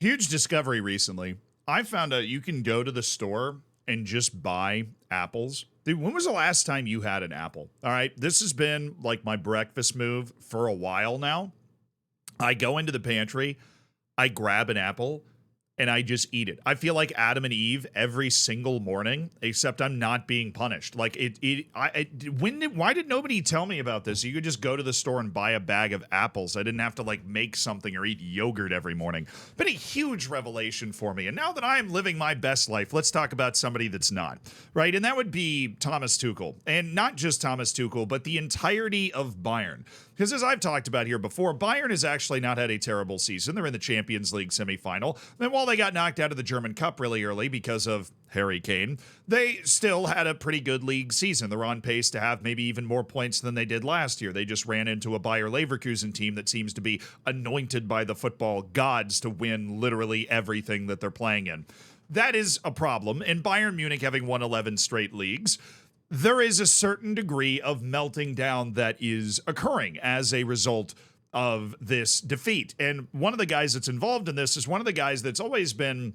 Huge discovery recently. I found out you can go to the store and just buy apples. Dude, when was the last time you had an apple? All right. This has been like my breakfast move for a while now. I go into the pantry, I grab an apple, and I just eat it. I feel like Adam and Eve every single morning, except I'm not being punished. Like why did nobody tell me about this? You could just go to the store and buy a bag of apples. I didn't have to like make something or eat yogurt every morning. Been a huge revelation for me. And now that I am living my best life, let's talk about somebody that's not, right? And that would be Thomas Tuchel. And not just Thomas Tuchel, but the entirety of Bayern. Because as I've talked about here before, Bayern has actually not had a terrible season. They're in the Champions League semifinal. And while they got knocked out of the German Cup really early because of Harry Kane, they still had a pretty good league season. They're on pace to have maybe even more points than they did last year. They just ran into a Bayer Leverkusen team that seems to be anointed by the football gods to win literally everything that they're playing in. That is a problem. And Bayern Munich having won 11 straight leagues, there is a certain degree of melting down that is occurring as a result of this defeat. And one of the guys that's involved in this is one of the guys that's always been,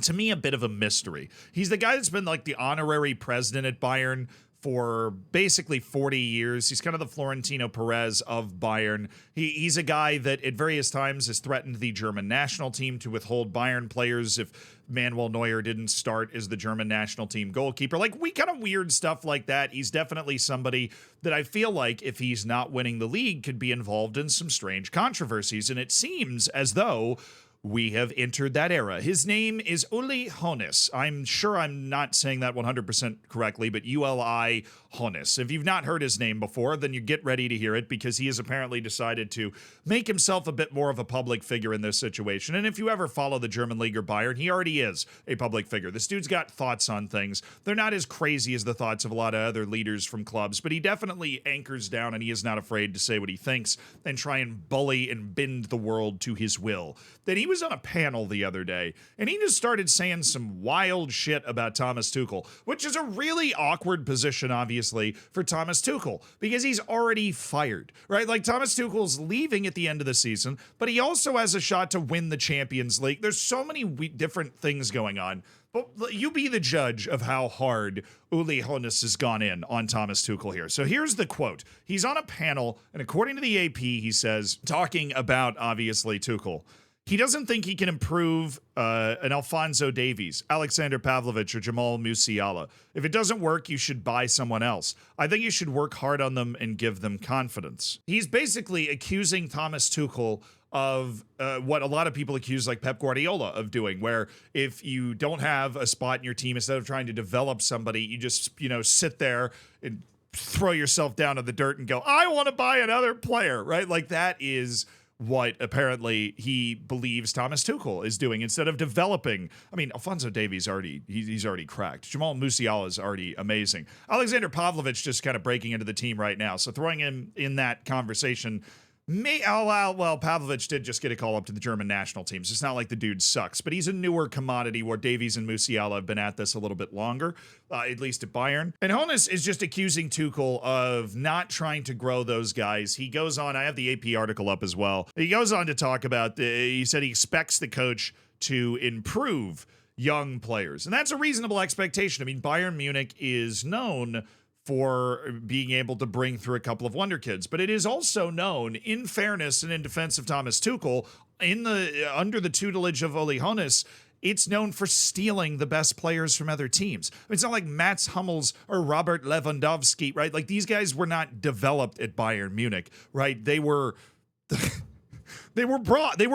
to me, a bit of a mystery. He's the guy that's been like the honorary president at Bayern for basically 40 years. He's kind of the Florentino Perez of Bayern. He's a guy that at various times has threatened the German national team to withhold Bayern players if Manuel Neuer didn't start as the German national team goalkeeper. Like, we kind of weird stuff like that. He's definitely somebody that I feel like if he's not winning the league could be involved in some strange controversies. And it seems as though we have entered that era. His name is Uli Hoeneß. I'm sure I'm not saying that 100% correctly, but Uli Hoeneß. If you've not heard his name before, then you get ready to hear it because he has apparently decided to make himself a bit more of a public figure in this situation. And if you ever follow the German League or Bayern, he already is a public figure. This dude's got thoughts on things. They're not as crazy as the thoughts of a lot of other leaders from clubs, but he definitely anchors down and he is not afraid to say what he thinks and try and bully and bend the world to his will. Then he was on a panel the other day and he just started saying some wild shit about Thomas Tuchel, which is a really awkward position, obviously, for Thomas Tuchel because he's already fired, right? Like, Thomas Tuchel's leaving at the end of the season, but he also has a shot to win the Champions League. There's so many different things going on. But you be the judge of how hard Uli Hoeneß has gone in on Thomas Tuchel here. So here's the quote. He's on a panel, and according to the AP, he says, talking about, obviously, Tuchel, he doesn't think he can improve an Alphonso Davies, Alexander Pavlovich, or Jamal Musiala. If it doesn't work, you should buy someone else. I think you should work hard on them and give them confidence. He's basically accusing Thomas Tuchel of what a lot of people accuse like Pep Guardiola of doing, where if you don't have a spot in your team, instead of trying to develop somebody, you just, sit there and throw yourself down in the dirt and go, I want to buy another player, right? Like, that is what apparently he believes Thomas Tuchel is doing instead of developing. I mean, Alphonso Davies he's already cracked. Jamal Musiala is already amazing. Alexander Pavlovich just kind of breaking into the team right now. So throwing him in that conversation well, Pavlovich did just get a call up to the German national teams. It's not like the dude sucks, but he's a newer commodity where Davies and Musiala have been at this a little bit longer, at least at Bayern. And Hoeneß is just accusing Tuchel of not trying to grow those guys. He goes on, I have the AP article up as well. He goes on to talk about, he said he expects the coach to improve young players. And that's a reasonable expectation. I mean, Bayern Munich is known for being able to bring through a couple of wonder kids. But it is also known, in fairness and in defense of Thomas Tuchel, under the tutelage of Uli Hoeneß, it's known for stealing the best players from other teams. I mean, it's not like Mats Hummels or Robert Lewandowski, right? Like, these guys were not developed at Bayern Munich, right? They were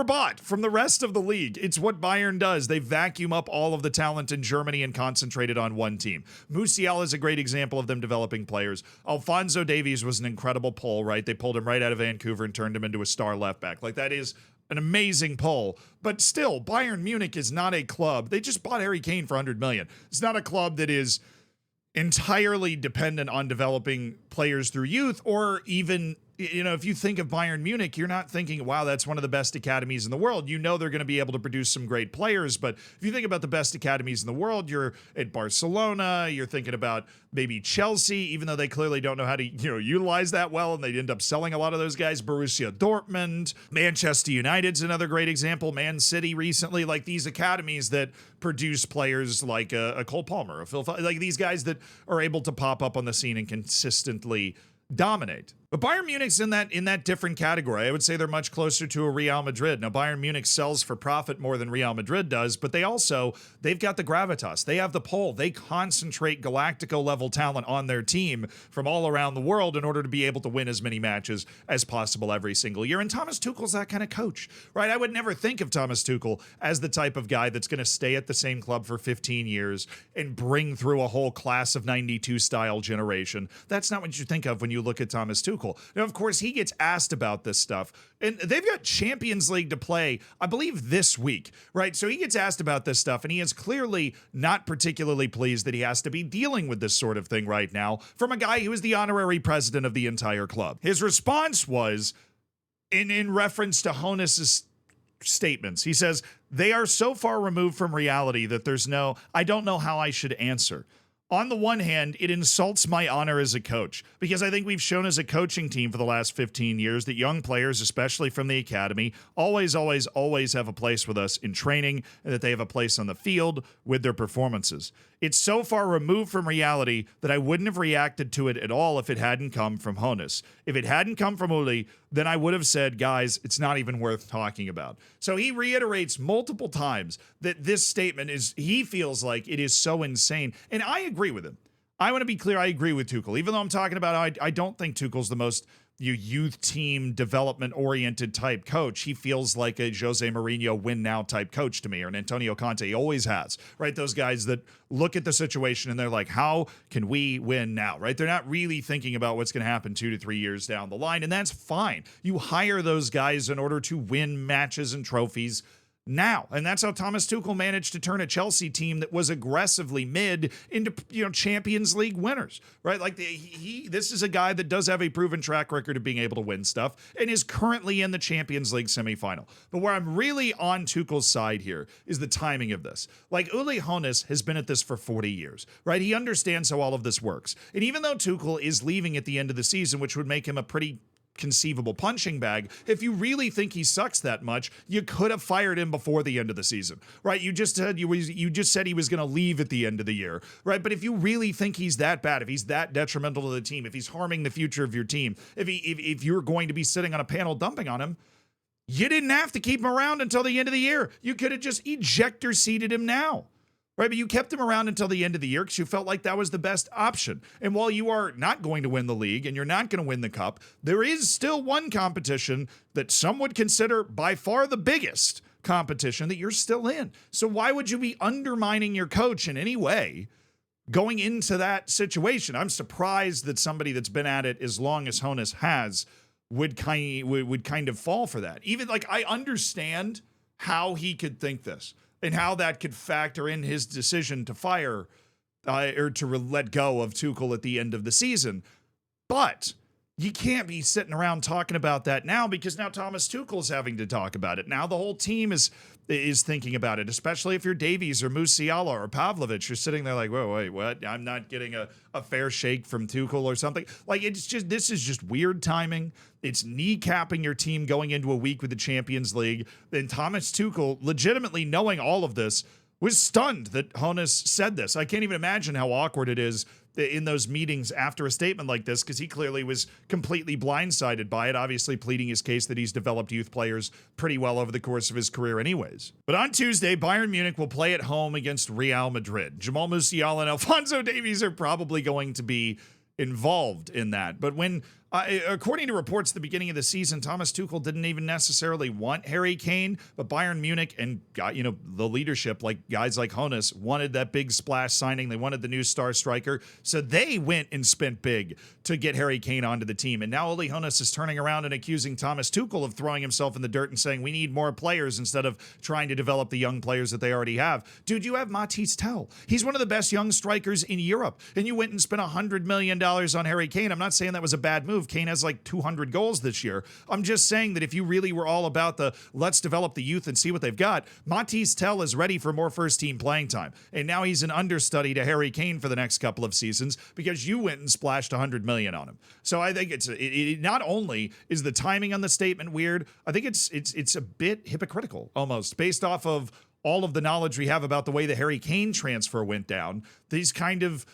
bought from the rest of the league. It's what Bayern does. They vacuum up all of the talent in Germany and concentrate it on one team. Musiala is a great example of them developing players. Alphonso Davies was an incredible pull, right? They pulled him right out of Vancouver and turned him into a star left back. Like, that is an amazing pull. But still, Bayern Munich is not a club. They just bought Harry Kane for $100 million. It's not a club that is entirely dependent on developing players through youth or even if you think of Bayern Munich, you're not thinking, wow, that's one of the best academies in the world. You know they're going to be able to produce some great players. But if you think about the best academies in the world, you're at Barcelona, you're thinking about maybe Chelsea, even though they clearly don't know how to utilize that well, and they end up selling a lot of those guys. Borussia Dortmund, Manchester United's another great example. Man City recently, like these academies that produce players like a Cole Palmer, a Phil, like these guys that are able to pop up on the scene and consistently dominate. But Bayern Munich's in that different category. I would say they're much closer to a Real Madrid. Now, Bayern Munich sells for profit more than Real Madrid does, but they've got the gravitas. They have the pull. They concentrate Galactico-level talent on their team from all around the world in order to be able to win as many matches as possible every single year. And Thomas Tuchel's that kind of coach, right? I would never think of Thomas Tuchel as the type of guy that's going to stay at the same club for 15 years and bring through a whole class of 92 style generation. That's not what you think of when you look at Thomas Tuchel. Now, of course, he gets asked about this stuff, and they've got Champions League to play, I believe, this week, right? So he gets asked about this stuff, and he is clearly not particularly pleased that he has to be dealing with this sort of thing right now from a guy who is the honorary president of the entire club. His response was, in reference to Hoeneß's statements, he says, "They are so far removed from reality that I don't know how I should answer. On the one hand, it insults my honor as a coach, because I think we've shown as a coaching team for the last 15 years that young players, especially from the academy, always have a place with us in training, and that they have a place on the field with their performances. It's so far removed from reality that I wouldn't have reacted to it at all if it hadn't come from Hoeneß. If it hadn't come from Uli, then I would have said, guys, it's not even worth talking about." So he reiterates multiple times that this statement he feels like it is so insane. And I agree with him. I want to be clear, I agree with Tuchel. Even though I'm talking about, I don't think Tuchel's the most youth team development oriented type coach. He feels like a Jose Mourinho win now type coach to me, or an Antonio Conte. He always has, right? Those guys that look at the situation and they're like, how can we win now, right? They're not really thinking about what's going to happen 2 to 3 years down the line. And that's fine. You hire those guys in order to win matches and trophies now. And that's how Thomas Tuchel managed to turn a Chelsea team that was aggressively mid into, Champions League winners, right? Like this is a guy that does have a proven track record of being able to win stuff and is currently in the Champions League semifinal. But where I'm really on Tuchel's side here is the timing of this. Like Uli Hoeneß has been at this for 40 years, right? He understands how all of this works. And even though Tuchel is leaving at the end of the season, which would make him a pretty conceivable punching bag, if you really think he sucks that much, you could have fired him before the end of the season, right? You just said he was going to leave at the end of the year, right? But if you really think he's that bad, if he's that detrimental to the team, if he's harming the future of your team, if you're going to be sitting on a panel dumping on him, you didn't have to keep him around until the end of the year. You could have just ejector seated him now. Right, but you kept him around until the end of the year because you felt like that was the best option. And while you are not going to win the league and you're not going to win the cup, there is still one competition that some would consider by far the biggest competition that you're still in. So why would you be undermining your coach in any way going into that situation? I'm surprised that somebody that's been at it as long as Hoeneß has would kind of fall for that. Even like I understand how he could think this, and how that could factor in his decision to fire or to let go of Tuchel at the end of the season. But you can't be sitting around talking about that now, because now Thomas Tuchel's having to talk about it. Now the whole team is thinking about it, especially if you're Davies or Musiala or Pavlovic. You're sitting there like, whoa, wait, what? I'm not getting a fair shake from Tuchel or something. Like, this is just weird timing. It's kneecapping your team going into a week with the Champions League. And Thomas Tuchel, legitimately knowing all of this, was stunned that Hoeneß said this. I can't even imagine how awkward it is in those meetings after a statement like this, because he clearly was completely blindsided by it, obviously pleading his case that he's developed youth players pretty well over the course of his career anyways. But on Tuesday, Bayern Munich will play at home against Real Madrid. Jamal Musiala and Alphonso Davies are probably going to be involved in that. But when according to reports at the beginning of the season, Thomas Tuchel didn't even necessarily want Harry Kane, but Bayern Munich and the leadership, like guys like Hoeneß, wanted that big splash signing. They wanted the new star striker, so they went and spent big to get Harry Kane onto the team. And now Uli Hoeneß is turning around and accusing Thomas Tuchel of throwing himself in the dirt and saying we need more players instead of trying to develop the young players that they already have. Dude, you have Matthijs Tel. He's one of the best young strikers in Europe, and you went and spent $100 million on Harry Kane. I'm not saying that was a bad move. move. Kane has like 200 goals this year. I'm just saying that if you really were all about the let's develop the youth and see what they've got, Matthijs Tel is ready for more first-team playing time. And now he's an understudy to Harry Kane for the next couple of seasons because you went and splashed $100 million on him. So I think it not only is the timing on the statement weird, I think it's a bit hypocritical almost based off of all of the knowledge we have about the way the Harry Kane transfer went down. These kind of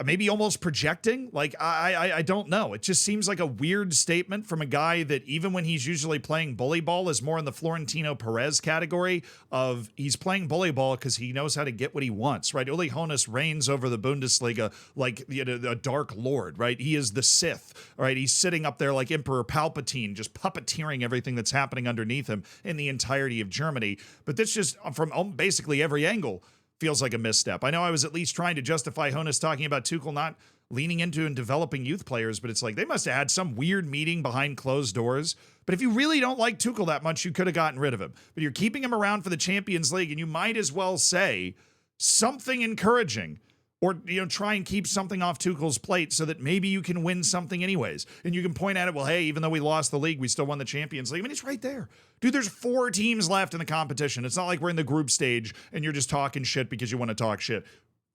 maybe almost projecting. Like, I don't know. It just seems like a weird statement from a guy that even when he's usually playing bully ball is more in the Florentino Perez category of he's playing bully ball because he knows how to get what he wants, right? Uli Hoeneß reigns over the Bundesliga like a dark lord, right? He is the Sith, right? He's sitting up there like Emperor Palpatine, just puppeteering everything that's happening underneath him in the entirety of Germany. But this just from basically every angle feels like a misstep. I know I was at least trying to justify Hoeneß talking about Tuchel not leaning into and developing youth players, but it's like they must have had some weird meeting behind closed doors. But if you really don't like Tuchel that much, you could have gotten rid of him. But you're keeping him around for the Champions League, and you might as well say something encouraging or, try and keep something off Tuchel's plate so that maybe you can win something anyways. And you can point at it, well, hey, even though we lost the league, we still won the Champions League. I mean, it's right there. Dude, there's 4 teams left in the competition. It's not like we're in the group stage and you're just talking shit because you want to talk shit.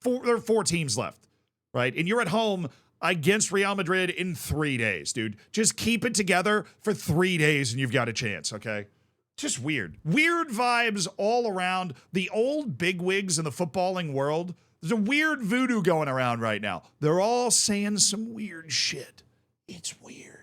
There are 4 teams left, right? And you're at home against Real Madrid in 3 days, dude. Just keep it together for 3 days and you've got a chance, okay? Just weird. Weird vibes all around. The old bigwigs in the footballing world, there's a weird voodoo going around right now. They're all saying some weird shit. It's weird.